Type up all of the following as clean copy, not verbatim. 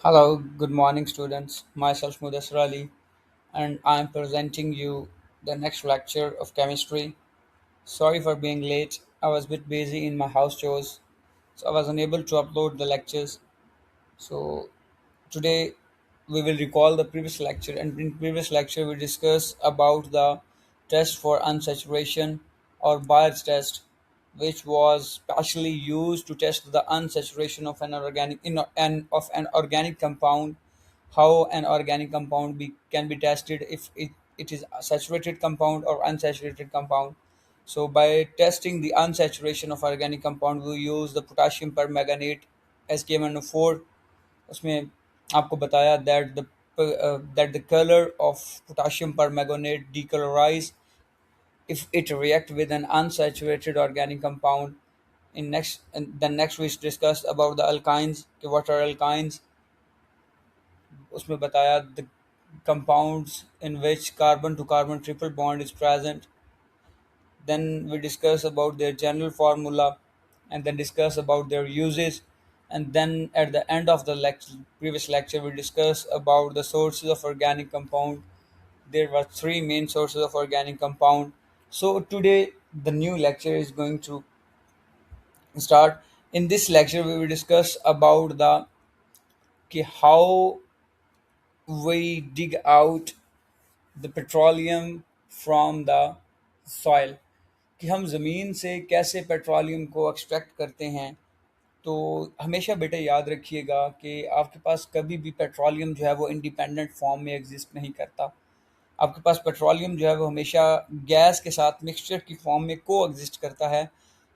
Hello, good morning, students. Myself Mudassar Ali, and I am presenting you the next lecture of chemistry. Sorry for being late. I was a bit busy in my house chores, so I was unable to upload the lectures. So today we will recall the previous lecture, and in previous lecture we discussed about the test for unsaturation or Bayer's test, which was specially used to test the unsaturation of an organic compound. How an organic compound can be tested if it is a saturated compound or unsaturated compound. So by testing the unsaturation of organic compound, we use the potassium permanganate SKM4. उसमें आपको बताया that the color of potassium permanganate decolorize if it react with an unsaturated organic compound. Next we discussed about the alkynes कि what are alkynes. उसमें बताया the compounds in which carbon to carbon triple bond is present. Then we discuss about their general formula, and then discuss about their uses. And then at the end of the previous lecture, we discuss about the sources of organic compound. There were three main sources of organic compound. So today, the new lecture is going to start. In this lecture, we will discuss about the how we dig out the petroleum from the soil, कि हम ज़मीन से कैसे petroleum को extract करते हैं। तो हमेशा बेटा याद रखिएगा कि आपके पास कभी भी पेट्रोलियम जो है वो इंडिपेंडेंट फॉर्म में एग्जिस्ट नहीं करता। आपके पास पेट्रोलियम जो है वो हमेशा गैस के साथ मिक्सचर की फॉर्म में को एग्जिस्ट करता है।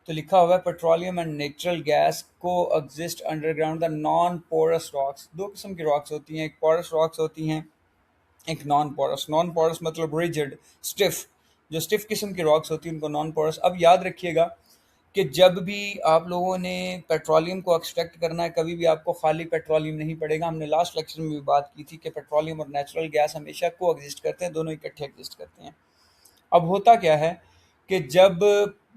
तो लिखा हुआ है petroleum and natural gas coexist underground the non porous rocks. दो किस्म की रॉक्स होती हैं, एक पोरस रॉक्स होती हैं, एक नॉन पोरस मतलब रिजिड, स्टिफ। जो स्टिफ किस्म की रॉक्स होती हैं उनको नॉन पोरस। अब याद रखिएगा कि जब भी आप लोगों ने पेट्रोलियम को एक्सट्रैक्ट करना है, कभी भी आपको खाली पेट्रोलियम नहीं पड़ेगा। हमने लास्ट लेक्चर में भी बात की थी कि पेट्रोलियम और नेचुरल गैस हमेशा को एग्जिस्ट करते हैं, दोनों इकट्ठे एग्जिस्ट करते हैं। अब होता क्या है कि जब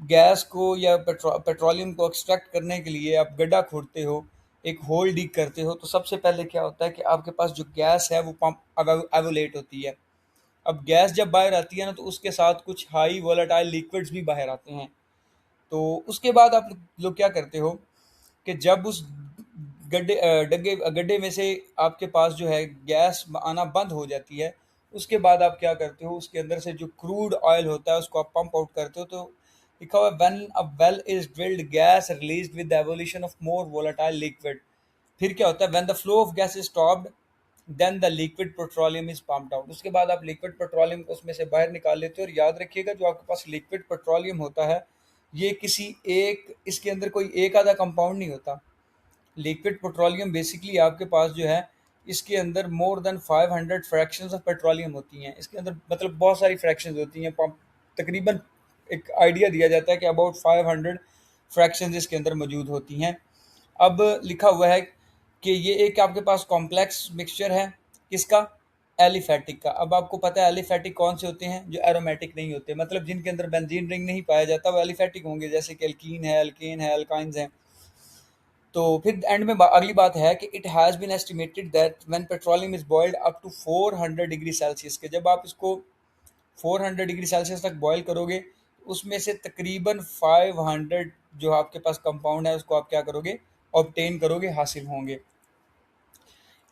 गैस को या पेट्रोलियम को एक्सट्रैक्ट करने के लिए आप गड्ढा खोदते हो, एक होल डिग करते हो, तो सबसे पहले क्या होता है कि आपके पास जो गैस है वो पंप एवोलेट होती है। अब गैस जब बाहर आती है ना, तो उसके साथ कुछ हाई वोलेटाइल लिक्विड्स भी बाहर आते हैं। तो उसके बाद आप लोग क्या करते हो कि जब उस गड्ढे में से आपके पास जो है गैस आना बंद हो जाती है, उसके बाद आप क्या करते हो, उसके अंदर से जो क्रूड ऑयल होता है उसको आप पंप आउट करते हो। तो लिखा हुआ है when a well is drilled gas released with the evolution of more volatile liquid. फिर क्या होता है, when the flow of gas is stopped then the liquid petroleum is pumped out. उसके बाद आप लिक्विड पेट्रोलियम को उसमें से बाहर निकाल लेते हो। और याद रखिएगा जो आपके पास लिक्विड पेट्रोलियम होता है, ये किसी एक इसके अंदर कोई एक आधा कंपाउंड नहीं होता। लिक्विड पेट्रोलियम बेसिकली आपके पास जो है, इसके अंदर more than 500 fractions of petroleum होती हैं। इसके अंदर मतलब बहुत सारी फ्रैक्शंस होती हैं। तकरीबन एक आइडिया दिया जाता है कि अबाउट 500 फ्रैक्शंस इसके अंदर मौजूद होती हैं। अब लिखा हुआ है कि ये एक आपके पास कॉम्प्लेक्स मिक्सचर है, किसका? एलिफेटिक का। अब आपको पता है एलिफेटिक कौन से होते हैं? जो एरोमेटिक नहीं होते, मतलब जिनके अंदर बेंजीन रिंग नहीं पाया जाता, वो एलिफेटिक होंगे, जैसे कि एल्कीन है, अल्केन है, अल्काइंस हैं। तो फिर एंड में अगली बात है कि it has been estimated that when petroleum is boiled up to 400 degree Celsius के, जब आप इसको 400 डिग्री सेल्सियस तक बॉयल करोगे, उसमें से तकरीबन 500 जो आपके पास कंपाउंड है उसको आप क्या करोगे? ऑब्टेन करोगे, हासिल होंगे।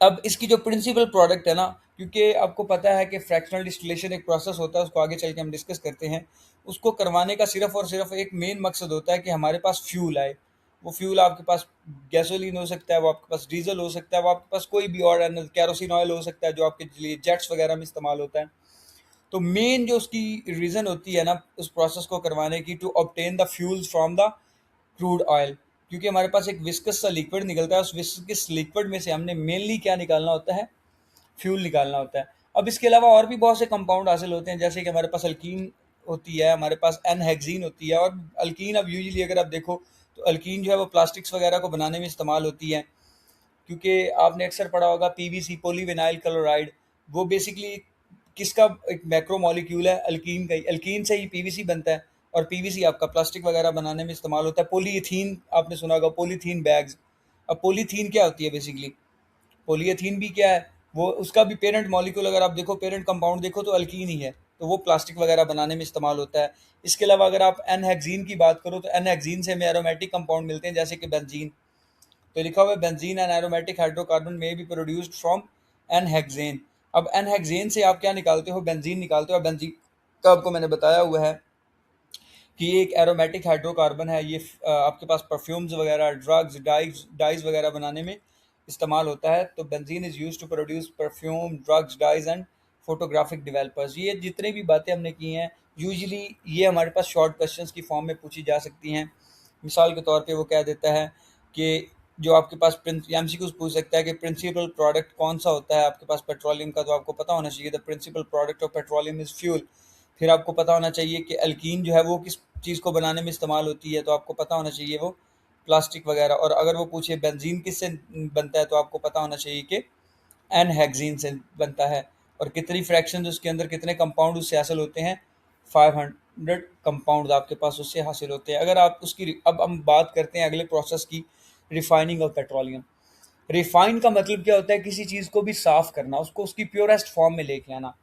अब इसकी जो प्रिंसिपल प्रोडक्ट है ना, क्योंकि आपको पता है कि फ्रैक्शनल डिस्टिलेशन एक प्रोसेस होता है, उसको आगे चल के हम डिस्कस करते हैं। उसको करवाने का सिर्फ और सिर्फ एक मेन मकसद होता है कि हमारे पास फ्यूल आए। वो फ्यूल आपके पास गैसोलीन हो सकता है, वो आपके पास डीजल हो सकता है, वो आपके पास कोई भी और कैरोसिन ऑयल हो सकता है जो आपके लिए जेट्स वगैरह में इस्तेमाल होता है। तो मेन जो उसकी रीज़न होती है ना उस प्रोसेस को करवाने की, to obtain the fuels from the crude oil. क्योंकि हमारे पास एक विस्कस सा लिक्विड निकलता है, उस विस्कस लिक्विड में से हमने मेनली क्या निकालना होता है? फ्यूल निकालना होता है। अब इसके अलावा और भी बहुत से कंपाउंड हासिल होते हैं, जैसे कि हमारे पास अल्कीन होती है, हमारे पास एन हेक्सीन होती है। और अल्कीन अब यूजुअली अगर आप देखो तो अल्कीन जो है वो प्लास्टिक्स वगैरह को बनाने में इस्तेमाल होती है। क्योंकि आपने अक्सर पढ़ा होगा पीवीसी, पॉलीविनाइल क्लोराइड, वो बेसिकली किसका एक मैक्रो मॉलिक्यूल है? अल्कीन का ही। अल्कीन से ही पीवीसी बनता है, और पीवीसी आपका प्लास्टिक वगैरह बनाने में इस्तेमाल होता है। पॉलीथीन आपने सुना होगा, पॉलीथीन बैग्स। अब पॉलीथीन क्या होती है बेसिकली? पॉलीएथीन भी क्या है, वो उसका भी पेरेंट मॉलिक्यूल अगर आप देखो, पेरेंट कंपाउंड देखो तो अल्कीन ही है, तो वो प्लास्टिक वगैरह बनाने में इस्तेमाल होता है। इसके अलावा अगर आप एनहेक्सीन की बात करो तो एनहेक्सीन से हमें एरोमेटिक कंपाउंड मिलते हैं, जैसे कि बेंजीन। तो लिखा हुआ है बेंजीन एंड एरोमेटिक हाइड्रोकार्बन में बी प्रोड्यूस्ड फ्रॉम एनहेक्सेन। अब एनहेक्सेन से आप क्या निकालते हो, बेंजीन निकालते हो। बेंजीन का आपको मैंने बताया हुआ है कि ये एक एरोमेटिक हाइड्रोकार्बन है। ये आपके पास परफ्यूम्स वगैरह, ड्रग्स, डाइज वगैरह बनाने में इस्तेमाल होता है। तो benzene is use to produce perfume, drugs, dyes and photographic developers. ये जितने भी बातें हमने की हैं, यूजुअली ये हमारे पास शॉर्ट क्वेश्चंस की फॉर्म में पूछी जा सकती हैं। मिसाल के तौर पे वो कह देता है कि जो आपके पास एमसीक्यूज पूछ सकता है कि प्रिंसिपल प्रोडक्ट कौन सा होता है आपके पास पेट्रोलियम का, तो आपको पता होना चाहिए the principal product of petroleum is fuel. फिर आपको पता होना चाहिए कि अल्कीन जो है वो किस चीज़ को बनाने में इस्तेमाल होती है, तो आपको पता होना चाहिए वो प्लास्टिक वगैरह। और अगर वो पूछे बेंजीन किससे बनता है, तो आपको पता होना चाहिए कि एनहेक्सीन से बनता है। और कितनी फ्रैक्शन उसके अंदर कितने कंपाउंड उससे हासिल होते हैं, 500 कंपाउंड आपके पास उससे हासिल होते हैं। अगर आप उसकी, अब हम बात करते हैं अगले प्रोसेस की, रिफाइनिंग ऑफ पेट्रोलियम। रिफाइन का मतलब क्या होता है, किसी चीज़ को भी साफ करना, उसको उसकी प्योरेस्ट फॉर्म में लेके आना।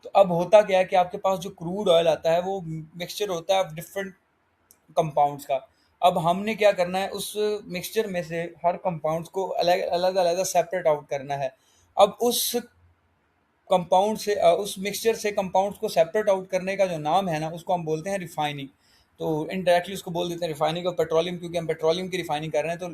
तो अब होता क्या है कि आपके पास जो क्रूड ऑयल आता है वो मिक्सचर होता है डिफरेंट कंपाउंड्स का। अब हमने क्या करना है, उस मिक्सचर में से हर कंपाउंड्स को अलग अलग अलग सेपरेट आउट करना है। अब उस कंपाउंड से उस मिक्सचर से कंपाउंड्स को सेपरेट आउट करने का जो नाम है ना, उसको हम बोलते हैं रिफाइनिंग। तो इनडायरेक्टली उसको बोल देते हैं रिफाइनिंग ऑफ पेट्रोलियम, क्योंकि हम पेट्रोलियम की रिफाइनिंग कर रहे हैं। तो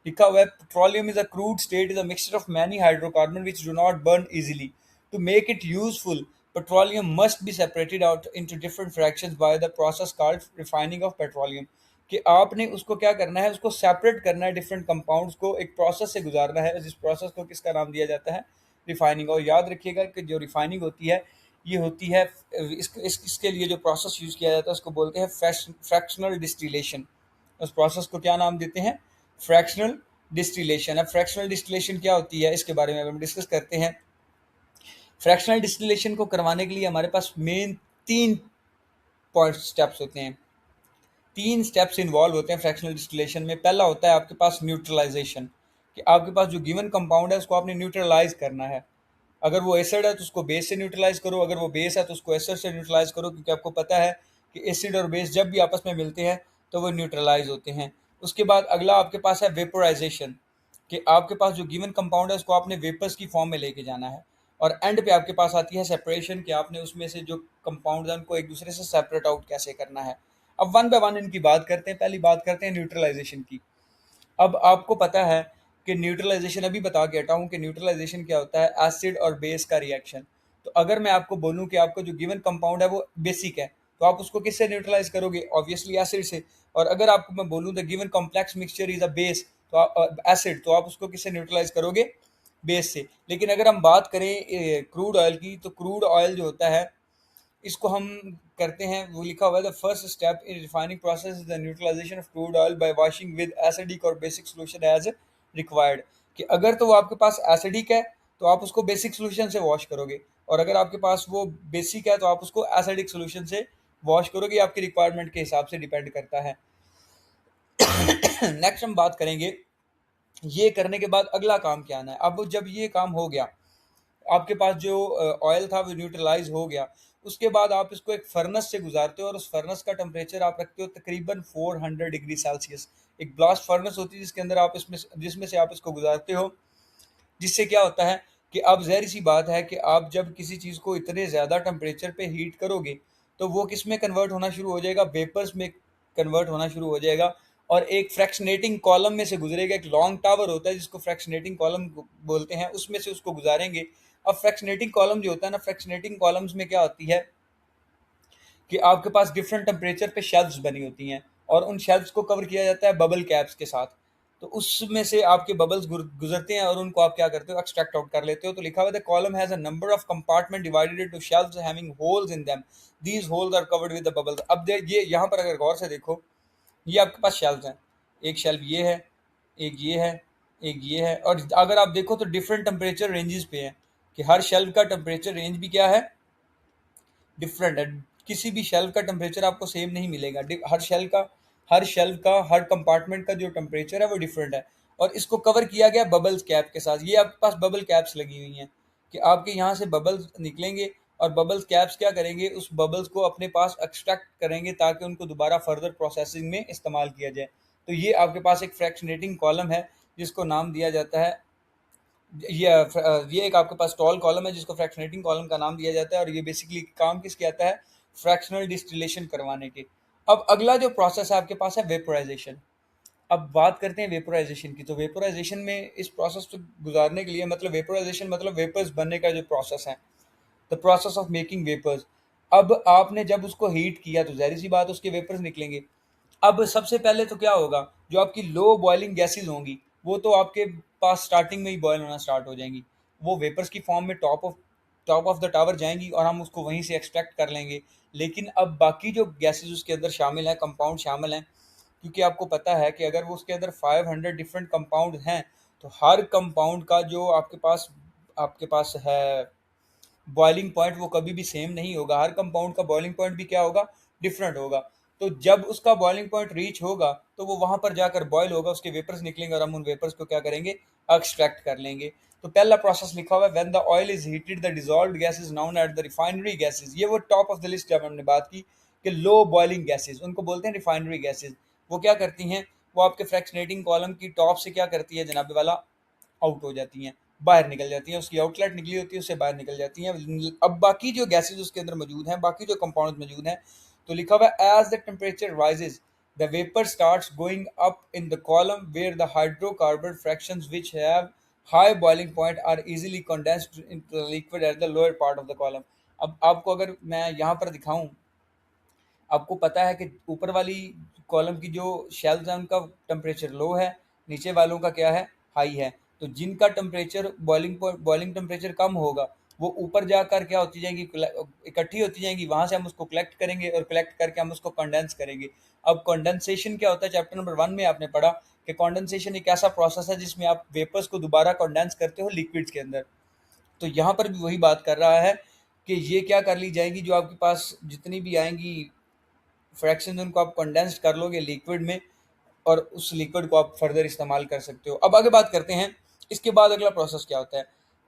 लिखा हुआ है petroleum is a crude state is a mixture of many hydrocarbon which do not burn easily. To make it useful, petroleum must be separated out into different fractions by the process called refining of petroleum. कि आपने उसको क्या करना है, उसको separate करना है, different compounds को एक प्रोसेस से गुजारना है, जिस प्रोसेस को किसका नाम दिया जाता है, रिफाइनिंग। और याद रखिएगा कि जो रिफाइनिंग होती है, ये होती है इसके लिए जो प्रोसेस यूज किया जाता है उसको बोलते हैं फ्रैक्शनल डिस्टिलेशन। उस प्रोसेस को क्या नाम देते हैं, फ्रैक्शनल डिस्टिलेशन। अब फ्रैक्शनल डिस्टिलेशन क्या होती है, इसके बारे में हम डिस्कस करते हैं। फ्रैक्शनल डिस्टिलेशन को करवाने के लिए हमारे पास मेन तीन पॉइंट स्टेप्स होते हैं, तीन स्टेप्स इन्वॉल्व होते हैं फ्रैक्शनल डिस्टिलेशन में। पहला होता है आपके पास न्यूट्रलाइजेशन, कि आपके पास जो गिवन कंपाउंड है उसको आपने न्यूट्रलाइज करना है। अगर वो एसिड है तो उसको बेस से न्यूट्रलाइज करो, अगर वो बेस है तो उसको एसिड से न्यूट्रलाइज करो, क्योंकि आपको पता है कि एसिड और बेस जब भी आपस में मिलते हैं तो वो न्यूट्रलाइज होते हैं। उसके बाद अगला आपके पास है वेपोराइजेशन, कि आपके पास जो गिवन कंपाउंड है उसको आपने वेपर्स की फॉर्म में लेके जाना है। और एंड पे आपके पास आती है सेपरेशन, कि आपने उसमें से जो कंपाउंड है उनको एक दूसरे से सेपरेट आउट कैसे करना है। अब वन बाय वन इनकी बात करते हैं। पहली बात करते हैं न्यूट्रलाइजेशन की। अब आपको पता है कि न्यूट्रलाइजेशन, अभी बता के हटा हूँ कि न्यूट्रलाइजेशन क्या होता है, एसिड और बेस का रिएक्शन। तो अगर मैं आपको बोलूँ कि आपको जो गिवन कंपाउंड है वो बेसिक है, तो आप उसको किससे न्यूट्रलाइज करोगे, ऑब्वियसली एसिड से। और अगर आपको मैं बोलूँ the given complex mixture is a base, तो आप एसिड, तो आप उसको किससे न्यूट्रलाइज करोगे, बेस से। लेकिन अगर हम बात करें क्रूड ऑयल की, तो क्रूड ऑयल जो होता है इसको हम करते हैं, वो लिखा हुआ है the first step in refining process is the neutralisation of crude oil by washing with acidic और बेसिक सॉल्यूशन एज रिक्वायर्ड। कि अगर तो वो आपके पास एसिडिक है तो आप उसको बेसिक सॉल्यूशन से वॉश करोगे, और अगर आपके पास वो बेसिक है तो आप उसको एसिडिक सॉल्यूशन से वॉश करोगे। आपकी रिक्वायरमेंट के हिसाब से डिपेंड करता है। नेक्स्ट हम बात करेंगे, ये करने के बाद अगला काम क्या आना है। अब जब ये काम हो गया, आपके पास जो ऑयल था वो न्यूट्रलाइज हो गया, उसके बाद आप इसको एक फर्नेस से गुजारते हो, और उस फर्नेस का टेम्परेचर आप रखते हो तकरीबन 400 डिग्री सेल्सियस। एक ब्लास्ट फर्नेस होती है जिसके अंदर आप जिसमें से आप इसको गुजारते हो। जिससे क्या होता है कि अब ज़ाहिर सी बात है कि आप जब किसी चीज़ को इतने ज़्यादा टेम्परेचर पे हीट करोगे तो वो किस में कन्वर्ट होना शुरू हो जाएगा, वेपर्स में कन्वर्ट होना शुरू हो जाएगा। और एक फ्रैक्शनेटिंग कॉलम में से गुजरेगा, एक लॉन्ग टावर होता है जिसको फ्रैक्शनेटिंग कॉलम बोलते हैं, उसमें से उसको गुजारेंगे। अब फ्रैक्शनेटिंग कॉलम जो होता है ना, फ्रैक्शनेटिंग कॉलम्स में क्या होती है कि आपके पास डिफरेंट टेम्परेचर पे शेल्फ्स बनी होती हैं, और उन शेल्फ्स को कवर किया जाता है बबल कैप्स के साथ। तो उसमें से आपके बबल्स गुजरते हैं और उनको आप क्या करते हो, एक्सट्रैक्ट आउट कर लेते हो। तो लिखा हुआ है column has a number of compartment divided into shelves having holes in them, these holes are covered with the bubbles. अब ये यहाँ पर अगर गौर से देखो, ये आपके पास शेल्व्स हैं, एक शेल्फ ये है, एक ये है, एक ये है। और अगर आप देखो तो डिफरेंट टेम्परेचर रेंजेस पे है, कि हर शेल्फ का टेम्परेचर रेंज भी क्या है, डिफरेंट है। किसी भी शेल्फ का टेम्परेचर आपको सेम नहीं मिलेगा। हर शेल्फ का हर कंपार्टमेंट का जो टेम्परेचर है वो डिफरेंट है। और इसको कवर किया गया बबल्स कैप के साथ। ये आपके पास बबल कैप्स लगी हुई हैं कि आपके यहाँ से बबल्स निकलेंगे और बबल्स कैप्स क्या करेंगे, उस बबल्स को अपने पास एक्सट्रैक्ट करेंगे ताकि उनको दोबारा फर्दर प्रोसेसिंग में इस्तेमाल किया जाए। तो ये आपके पास एक फ्रैक्शनेटिंग कॉलम है जिसको नाम दिया जाता है, ये एक आपके पास टॉल कॉलम है जिसको फ्रैक्शनेटिंग कॉलम का नाम दिया जाता है। और ये बेसिकली काम किसके आता है, फ्रैक्शनल डिस्टिलेशन करवाने के। अब अगला जो प्रोसेस है आपके पास है वेपोराइजेशन। अब बात करते हैं वेपोराइजेशन की। तो वेपोराइजेशन में इस प्रोसेस को गुजारने के लिए, मतलब वेपोराइजेशन मतलब वेपर्स बनने का जो प्रोसेस है, the process of making vapours. अब आपने जब उसको हीट किया तो जाहिर सी बात उसके वेपर्स निकलेंगे। अब सबसे पहले तो क्या होगा, जो आपकी लो बॉइलिंग गैसेज होंगी वो तो आपके पास स्टार्टिंग में ही बॉयल होना स्टार्ट हो जाएंगी। वो वेपर्स की फॉर्म में टॉप ऑफ द टावर जाएंगी और हम उसको वहीं से एक्सट्रैक्ट कर लेंगे। लेकिन अब बाकी जो गैसेज उसके अंदर शामिल हैं, कंपाउंड शामिल हैं, क्योंकि आपको पता है कि अगर वो उसके अंदर 500 डिफरेंट कंपाउंड हैं तो हर कंपाउंड का जो आपके पास है बॉइलिंग पॉइंट, वो कभी भी सेम नहीं होगा। हर कंपाउंड का बॉइलिंग पॉइंट भी क्या होगा, डिफरेंट होगा। तो जब उसका बॉइलिंग पॉइंट रीच होगा तो वो वहां पर जाकर बॉयल होगा, उसके वेपर्स निकलेंगे और हम उन वेपर्स को क्या करेंगे, एक्सट्रैक्ट कर लेंगे। तो पहला प्रोसेस लिखा हुआ है, when the oil is heated the dissolved gas is noun at the refinery gases. ये वो टॉप ऑफ द लिस्ट जब हमने बात की कि लो बॉइलिंग गैसेज, उनको बोलते हैं रिफाइनरी गैसेज। वो क्या करती हैं, वो आपके फ्रैक्शनेटिंग कॉलम की टॉप से क्या करती है जनाबे वाला, आउट हो जाती हैं, बाहर निकल जाती हैं। उसकी आउटलेट निकली होती है, उससे बाहर निकल जाती हैं। अब बाकी जो गैसेज उसके अंदर मौजूद हैं, बाकी जो कंपाउंड मौजूद हैं, तो लिखा हुआ है as the temperature rises the vapour starts going up in the column where the hydrocarbon fractions which have high boiling point are easily condensed into the liquid at the lower part of the column. अब आपको अगर मैं यहाँ पर दिखाऊं, आपको पता है कि ऊपर वाली कॉलम की जो शेल्स हैं उनका टेम्परेचर लो है, नीचे वालों का क्या है, हाई है। तो जिनका टेम्परेचर बॉइलिंग टेम्परेचर कम होगा वो ऊपर जाकर क्या होती जाएंगी, इकट्ठी होती जाएंगी। वहां से हम उसको कलेक्ट करेंगे और कलेक्ट करके हम उसको कंडेंस करेंगे। अब कंडेंसेशन क्या होता है, चैप्टर नंबर 1 में आपने पढ़ा कि कंडेंसेशन एक ऐसा प्रोसेस है जिसमें आप वेपर्स को दोबारा कंडेंस करते हो लिक्विड्स के अंदर। तो यहाँ पर भी वही बात कर रहा है कि ये क्या कर ली जाएंगी, जो आपके पास जितनी भी आएंगी फ्रैक्शन, उनको आप कंडेंस्ड कर लोगे लिक्विड में और उस लिक्विड को आप फर्दर इस्तेमाल कर सकते हो। अब आगे बात करते हैं, इसके बाद अगला प्रोसेस क्या होता है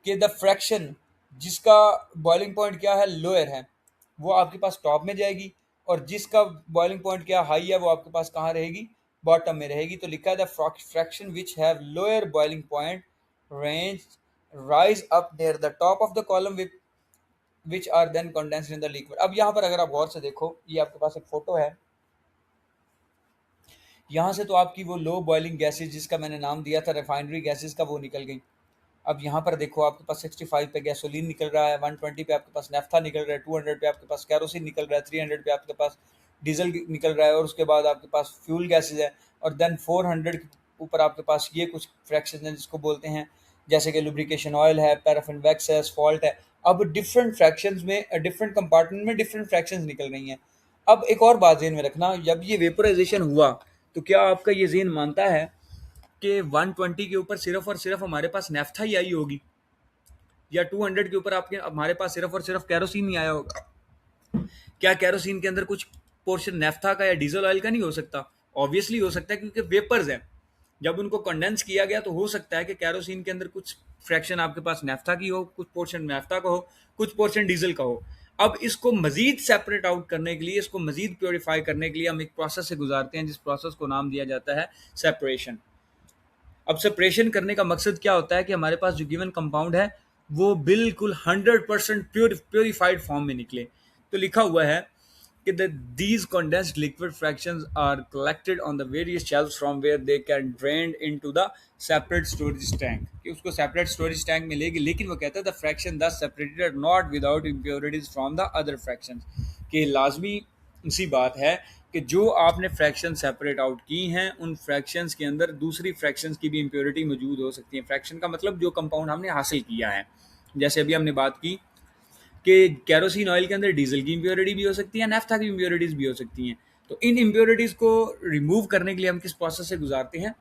कि द फ्रैक्शन जिसका बॉइलिंग पॉइंट क्या है, लोअर है, वो आपके पास टॉप में जाएगी। और जिसका बॉइलिंग पॉइंट क्या हाई है, वो आपके पास कहाँ रहेगी, बॉटम में रहेगी। तो लिखा है the fraction which have lower boiling point range rise up near the top of the column which are then condensed in the liquid. अब यहाँ पर अगर आप गौर से देखो, ये आपके पास एक फोटो है, यहाँ से तो आपकी वो लो बॉइलिंग गैसेज जिसका मैंने नाम दिया था रिफाइनरी गैसेज का, वो निकल गई। अब यहाँ पर देखो आपके पास 65 पे गैसोलीन निकल रहा है, 120 पे आपके पास नेफ्था निकल रहा है, 200 पे आपके पास कैरोसिन निकल रहा है, 300 पे आपके पास डीजल निकल रहा है, और उसके बाद आपके पास फ्यूल गैसेज है। और देन 400 के ऊपर आपके पास ये कुछ फ्रैक्शन हैं जिसको बोलते हैं, जैसे कि लुब्रिकेशन ऑयल है, पैराफिन वैक्स है, स्फॉल्ट है। अब डिफरेंट फ्रैक्शंस में, डिफरेंट कंपार्टमेंट में डिफरेंट फ्रैक्शंस निकल रही हैं। अब एक और बात ज़हन में रखना, जब ये वेपोराइजेशन हुआ तो क्या आपका ये ज़हन मानता है कि 120 के ऊपर सिर्फ और सिर्फ हमारे पास नेफ्था ही आई होगी, या 200 के ऊपर आपके हमारे पास सिर्फ और सिर्फ कैरोसिन ही आया होगा? क्या कैरोसिन के अंदर कुछ पोर्शन नेफ्था का या डीजल ऑयल का नहीं हो सकता? ऑब्वियसली हो सकता है, क्योंकि वेपर्स हैं। जब उनको कंडेंस किया गया तो हो सकता है कि कैरोसिन के अंदर कुछ फ्रैक्शन आपके पास नेफ्था की हो, कुछ पोर्शन नेफ्था का हो, कुछ पोर्शन डीजल का हो। अब इसको मजीद सेपरेट आउट करने के लिए, इसको मजीद प्योरीफाई करने के लिए हम एक प्रोसेस से गुजारते हैं जिस प्रोसेस को नाम दिया जाता है सेपरेशन। अब सेपरेशन करने का मकसद क्या होता है कि हमारे पास जो गिवन कंपाउंड है वो बिल्कुल 100% प्योरीफाइड फॉर्म में निकले। तो लिखा हुआ है कि these condensed liquid fractions are collected on the various shelves from where they can drained into the separate storage tank, कि उसको separate storage tank में लेगी। लेकिन वो कहता है the fraction thus separated are not without impurities from the other fractions, कि लाजमी सी बात है कि जो आपने फ्रैक्शन सेपरेट आउट की हैं उन फ्रैक्शंस के अंदर दूसरी फ्रैक्शंस की भी इम्प्योरिटी मौजूद हो सकती है। फ्रैक्शन का मतलब जो कंपाउंड हमने हासिल किया है। जैसे अभी हमने बात की कि कैरोसिन ऑयल के अंदर डीजल की इम्प्योरिटी भी हो सकती है, नेफ्था की इम्प्योरिटीज़ भी हो सकती हैं। तो इन इम्प्योरिटीज़ को रिमूव करने के लिए हम किस प्रोसेस से गुजारते हैं,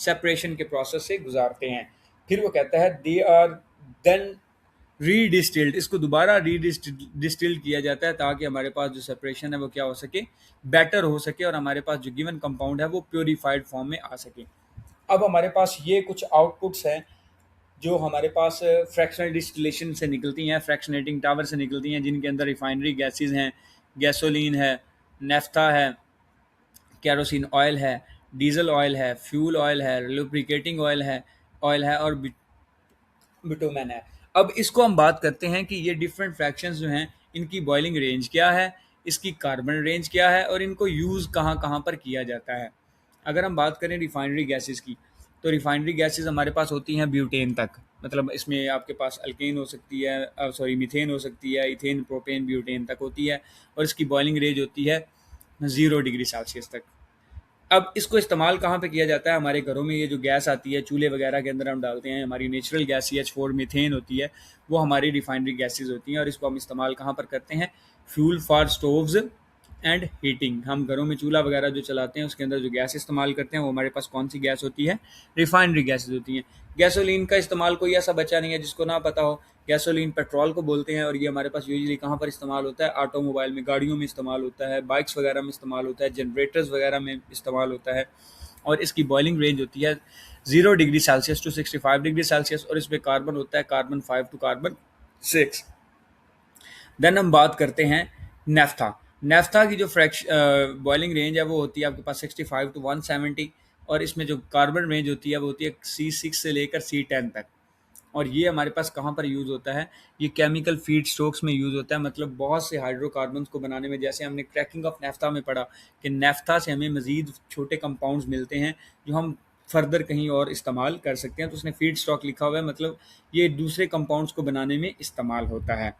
सेपरेशन के प्रोसेस से गुजारते हैं। फिर वो कहता है दे आर देन रीडिस्टिल्ड, इसको दोबारा रीडिस्टिल्ड किया जाता है ताकि हमारे पास जो सेपरेशन है वो क्या हो सके, बेटर हो सके, और हमारे पास जो गिवन कंपाउंड है वो प्योरीफाइड फॉर्म में आ सके। अब हमारे पास ये कुछ आउटपुट्स हैं जो हमारे पास फ्रैक्शनल डिस्टिलेशन से निकलती हैं, फ्रैक्शनेटिंग टावर से निकलती हैं, जिनके अंदर रिफाइनरी गैसेस हैं, गैसोलीन है, नेफ्था है, केरोसिन ऑयल है, डीजल ऑयल है, फ्यूल ऑयल है, लुब्रिकेटिंग ऑयल है और बिटुमेन है। अब इसको हम बात करते हैं कि ये डिफरेंट फ्रैक्शंस जो हैं, इनकी बॉइलिंग रेंज क्या है, इसकी कार्बन रेंज क्या है और इनको यूज़ कहाँ कहाँ पर किया जाता है। अगर हम बात करें रिफाइनरी गैसेस की, तो रिफाइनरी गैसेस हमारे पास होती हैं ब्यूटेन तक, मतलब इसमें आपके पास अल्केन हो सकती है, सॉरी मीथेन हो सकती है, इथेन, प्रोपेन, ब्यूटेन तक होती है और इसकी बॉइलिंग रेंज होती है 0 डिग्री सेल्सियस तक। अब इसको इस्तेमाल कहाँ पे किया जाता है? हमारे घरों में ये जो गैस आती है चूल्हे वगैरह के अंदर हम डालते हैं, हमारी नेचुरल गैस CH4 मीथेन होती है, वो हमारी रिफाइनरी गैसेज होती हैं और इसको हम इस्तेमाल कहाँ पर करते हैं? Fuel for stoves and heating. हम घरों में चूल्हा वगैरह जो चलाते हैं उसके अंदर जो गैस इस्तेमाल करते हैं वो हमारे पास कौन सी गैस होती है? रिफाइनरी गैसेज होती हैं। गैसोलीन का इस्तेमाल कोई ऐसा बच्चा नहीं है जिसको ना पता हो। गैसोलीन पेट्रोल को बोलते हैं और ये हमारे पास यूजुअली कहाँ पर इस्तेमाल होता है? ऑटोमोबाइल में, गाड़ियों में इस्तेमाल होता है, बाइक्स वगैरह में इस्तेमाल होता है, जनरेटर्स वगैरह में इस्तेमाल होता है और इसकी बॉइलिंग रेंज होती है 0 degree Celsius to 65 degree Celsius और इसमें कार्बन होता है कार्बन 5 टू कार्बन 6। देन हम बात करते हैं नेफ्था। नेफ्था की जो बॉइलिंग रेंज है वो होती है आपके पास 65 टू 170 और इसमें जो कार्बन रेंज होती है वो होती है C6 से लेकर C10 तक। और ये हमारे पास कहाँ पर यूज़ होता है? ये केमिकल फीड स्ट्रोक्स में यूज़ होता है, मतलब बहुत से हाइड्रोकार्बन्स को बनाने में। जैसे हमने क्रैकिंग ऑफ नेफ्था में पढ़ा कि नेफ्था से हमें मज़ीद छोटे कंपाउंड्स मिलते हैं जो हम फर्दर कहीं और इस्तेमाल कर सकते हैं, तो उसने फीड स्टॉक लिखा हुआ है, मतलब ये दूसरे कंपाउंड्स को बनाने में इस्तेमाल होता है।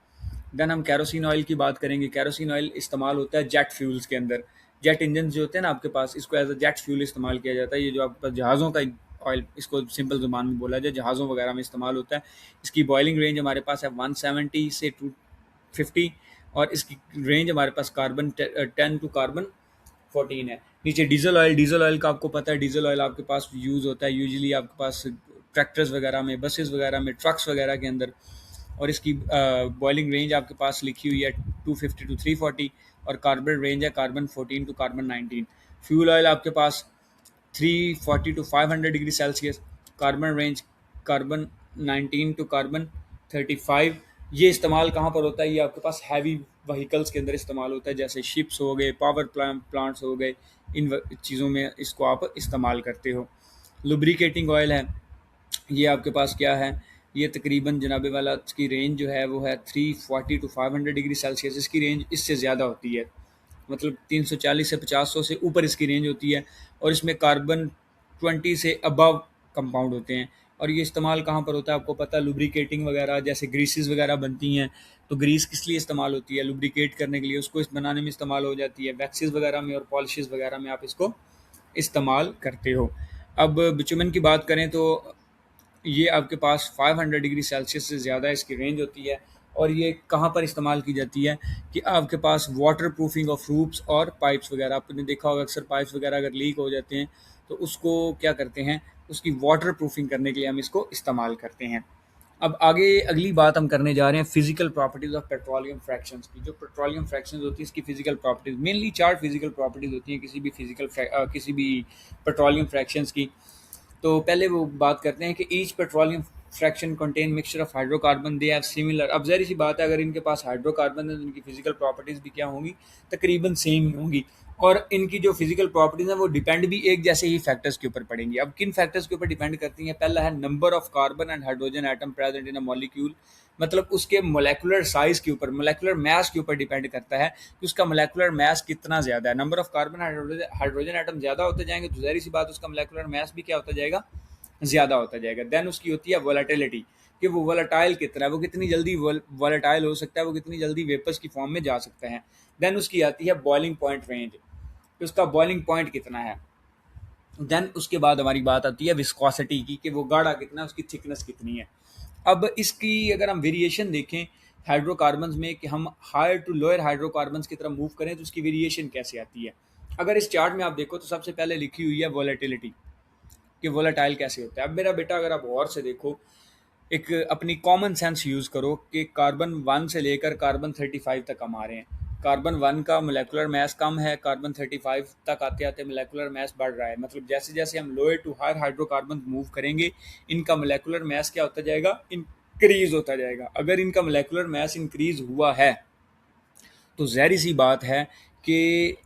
देन हम कैरोसिन ऑयल की बात करेंगे। कैरोसिन ऑयल इस्तेमाल होता है जेट फ्यूल्स के अंदर। जेट इंजन जो होते हैं ना आपके पास, इसको एज अ जेट फ्यूल इस्तेमाल किया जाता है। ये जो आपके पास जहाज़ों का ऑयल, इसको सिंपल ज़ुबान में बोला जाए, जहाज़ों वगैरह में इस्तेमाल होता है। इसकी बॉइलिंग रेंज हमारे पास है 170 से 250 और इसकी रेंज हमारे पास कार्बन 10 टू कार्बन 14 है। नीचे डीजल ऑयल। डीजल ऑयल का आपको पता है, डीजल ऑयल आपके पास यूज़ होता है यूजुअली आपके पास ट्रैक्टर्स वगैरह में, बसेस वगैरह में, ट्रक्स वगैरह के अंदर और इसकी बॉइलिंग रेंज आपके पास लिखी हुई है 250 टू 340 और कार्बन रेंज है carbon 14 to carbon 19। Fuel oil आपके पास 340 to 500 degree Celsius, carbon range carbon 19 to carbon 35। ये इस्तेमाल कहाँ पर होता है? ये आपके पास हैवी व्हीकल्स के अंदर इस्तेमाल होता है, जैसे शिप्स हो गए, पावर प्लांट्स हो गए, इन चीज़ों में इसको आप इस्तेमाल करते हो। लुब्रिकेटिंग ऑयल है, ये आपके पास क्या है? ये तकरीबन जनाबे वाला इसकी रेंज जो है वो है 340 टू 500 डिग्री सेल्सियस। इसकी रेंज इससे ज़्यादा होती है, मतलब 340 से 500 से ऊपर इसकी रेंज होती है और इसमें कार्बन 20 से अबव कंपाउंड होते हैं। और ये इस्तेमाल कहाँ पर होता है आपको पता है? लुब्रिकेटिंग वगैरह, जैसे ग्रीसेस वगैरह बनती हैं, तो ग्रीस किस लिए इस्तेमाल होती है? लुब्रिकेट करने के लिए, उसको इस बनाने में इस्तेमाल हो जाती है। वैक्सेस वगैरह में और पॉलिशेस वगैरह में आप इसको इस्तेमाल करते हो। अब बिचुमन की बात करें तो ये आपके पास 500 डिग्री सेल्सियस से ज़्यादा इसकी रेंज होती है और ये कहाँ पर इस्तेमाल की जाती है कि आपके पास वाटर प्रूफिंग ऑफ रूप्स और पाइप्स वगैरह। आपने देखा होगा अक्सर पाइप्स वगैरह अगर लीक हो जाते हैं तो उसको क्या करते हैं, उसकी वाटर प्रूफिंग करने के लिए हम इसको इस्तेमाल करते हैं। अब आगे अगली बात हम करने जा रहे हैं physical properties of petroleum fractions की। जो पेट्रोलियम फ्रैक्शंस होती है इसकी physical properties, mainly 4 physical properties होती हैं किसी भी पेट्रोलियम फ्रैक्शंस की। तो पहले वो बात करते हैं कि each petroleum fraction contain mixture of hydrocarbon, they have similar. अब ज़ाहिर सी बात है अगर इनके पास हाइड्रोकार्बन है तो इनकी फिजिकल प्रॉपर्टीज़ भी क्या होंगी? तकरीबन सेम ही होंगी। और इनकी जो फिजिकल प्रॉपर्टीज़ हैं वो डिपेंड भी एक जैसे ही फैक्टर्स के ऊपर पड़ेंगी। अब किन फैक्टर्स के ऊपर डिपेंड करती हैं? पहला है number of carbon and hydrogen atom present in a molecule, मतलब उसके मोलेकुलर साइज के ऊपर, मोलेकुलर मास के ऊपर डिपेंड करता है कि उसका मोलेकुलर मास कितना ज़्यादा है। Number of carbon hydrogen atom ज़्यादा होते जाएंगे तो ज़ाहिर सी बात उसका मोलेकुलर मास भी क्या होता जाएगा? ज़्यादा होता जाएगा। देन उसकी होती है वोलेटिलिटी, कि वो वोलेटाइल कितना है, वो कितनी जल्दी वोलेटाइल हो सकता है, वो कितनी जल्दी वेपर्स की फॉर्म में जा सकता है। देन उसकी आती है बॉइलिंग पॉइंट रेंज, कि उसका बॉइलिंग पॉइंट कितना है। देन उसके बाद हमारी बात आती है विस्कोसिटी की, कि वो गाढ़ा कितना है, उसकी थिकनेस कितनी है। अब इसकी अगर हम वेरिएशन देखें हाइड्रोकार्बन्स में, कि हम हायर टू लोअर हाइड्रोकार्बन्स की तरफ मूव करें तो उसकी वेरिएशन कैसे आती है। अगर इस चार्ट में आप देखो तो सबसे पहले लिखी हुई है वोलेटिलिटी, कि वोलेटाइल कैसे होता है। अब मेरा बेटा अगर आप गौर से देखो, एक अपनी कॉमन सेंस यूज़ करो कि कार्बन 1 से लेकर कार्बन 35 तक हम आ रहे हैं। कार्बन 1 का मोलेकुलर मास कम है, कार्बन 35 तक आते आते मोलेकुलर मास बढ़ रहा है। मतलब जैसे जैसे हम lower to higher hydrocarbon move करेंगे, इनका मोलेकुलर मास क्या होता जाएगा, इंक्रीज होता जाएगा। अगर इनका मोलेकुलर मास इंक्रीज हुआ है तो ज़ाहिर सी बात है कि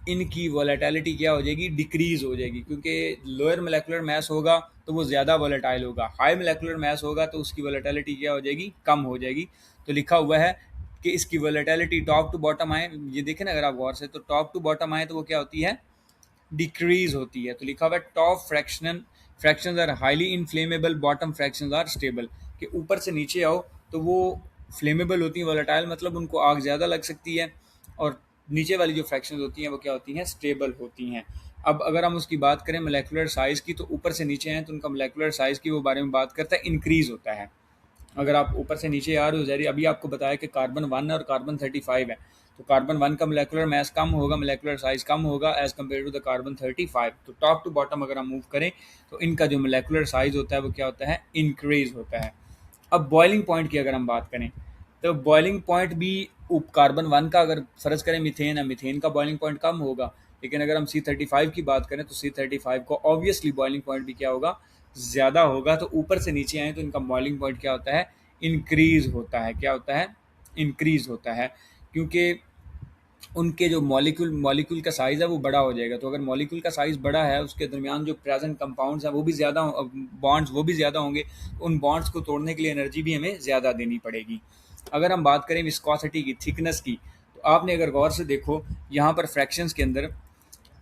इनकी वॉलेटिलिटी क्या हो जाएगी, डिक्रीज़ हो जाएगी, क्योंकि लोअर मोलेकुलर मास होगा तो वो ज़्यादा वॉलेटाइल होगा, हाई मोलेकुलर मास होगा तो उसकी वॉलेटिलिटी क्या हो जाएगी, कम हो जाएगी। तो लिखा हुआ है कि इसकी वॉलेटिलिटी टॉप टू बॉटम आए, ये देखें ना अगर आप गौर से, तो टॉप टू बॉटम आए तो वो क्या होती है, डिक्रीज होती है। तो लिखा हुआ है top fractions are highly inflammable, bottom fractions are stable. कि ऊपर से नीचे आओ तो वो फ्लेमेबल होती हैं, वोलेटाइल मतलब उनको आग ज़्यादा लग सकती है, और नीचे वाली जो फ्रैक्शंस होती हैं वो क्या होती हैं, स्टेबल होती हैं। अब अगर हम उसकी बात करें मोलेकुलर साइज़ की, तो ऊपर से नीचे हैं तो उनका मोलेकुलर साइज़ की वो बारे में बात करता है, इंक्रीज़ होता है। अगर आप ऊपर से नीचे आ रहे हो, जरिए अभी आपको बताया कि कार्बन 1 और कार्बन 35 है, तो कार्बन 1 का मोलेकुलर मास कम होगा, मोलेकुलर साइज कम होगा as compare to the carbon 35। तो टॉप टू बॉटम अगर हम मूव करें तो इनका जो मोलेकुलर साइज होता है वो क्या होता है, इंक्रीज होता है। अब बॉइलिंग पॉइंट की अगर हम बात करें, तो बॉइलिंग पॉइंट भी कार्बन 1 का अगर फ़र्ज़ करें मीथेन है, मीथेन का बॉइलिंग पॉइंट कम होगा। लेकिन अगर हम C35 की बात करें तो C35 को ऑब्वियसली बॉइलिंग पॉइंट भी क्या होगा, ज़्यादा होगा। तो ऊपर से नीचे आए तो इनका बॉइलिंग पॉइंट क्या होता है, इंक्रीज़ होता है। क्या होता है, इंक्रीज़ होता है, क्योंकि उनके जो मॉलिक्यूल का साइज़ है वो बड़ा हो जाएगा। तो अगर मॉलिक्यूल का साइज़ बड़ा है, उसके दरमियान जो प्रेजेंट कंपाउंड्स हैं वो भी ज़्यादा, बॉन्ड्स वो भी ज़्यादा होंगे, तो उन बॉन्ड्स को तोड़ने के लिए एनर्जी भी हमें ज़्यादा देनी पड़ेगी। अगर हम बात करें विस्कोसिटी की, थिकनेस की, तो आपने अगर गौर से देखो यहाँ पर फ्रैक्शंस के अंदर,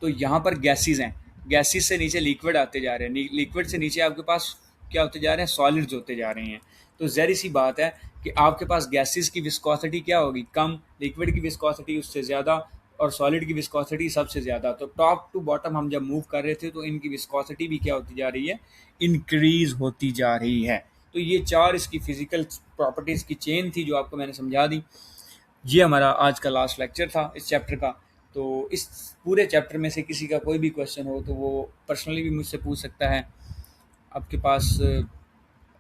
तो यहाँ पर गैसेस हैं, गैसेस से नीचे लिक्विड आते जा रहे हैं, लिक्विड से नीचे आपके पास क्या होते जा रहे हैं, सॉलिड्स होते जा रहे हैं। तो ज़ाहिर सी बात है कि आपके पास गैसेस की विस्कोसिटी क्या होगी, कम, लिक्विड की विस्कोसिटी उससे ज़्यादा, और सॉलिड की विस्कोसिटी सबसे ज़्यादा। तो टॉप टू बॉटम हम जब मूव कर रहे थे तो इनकी विस्कोसिटी भी क्या होती जा रही है, इंक्रीज होती जा रही है। तो ये चार इसकी फिजिकल प्रॉपर्टीज़ की चेन थी जो आपको मैंने समझा दी। ये हमारा आज का लास्ट लेक्चर था इस चैप्टर का। तो इस पूरे चैप्टर में से किसी का कोई भी क्वेश्चन हो तो वो पर्सनली भी मुझसे पूछ सकता है। आपके पास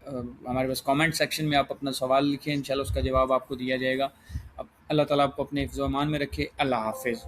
हमारे पास कमेंट सेक्शन में आप अपना सवाल लिखें, इंशाल्लाह उसका जवाब आपको दिया जाएगा। अब अल्लाह ताला आपको अपने हिफ्ज़-ओ-अमान में रखे। अल्लाह हाफ़िज़।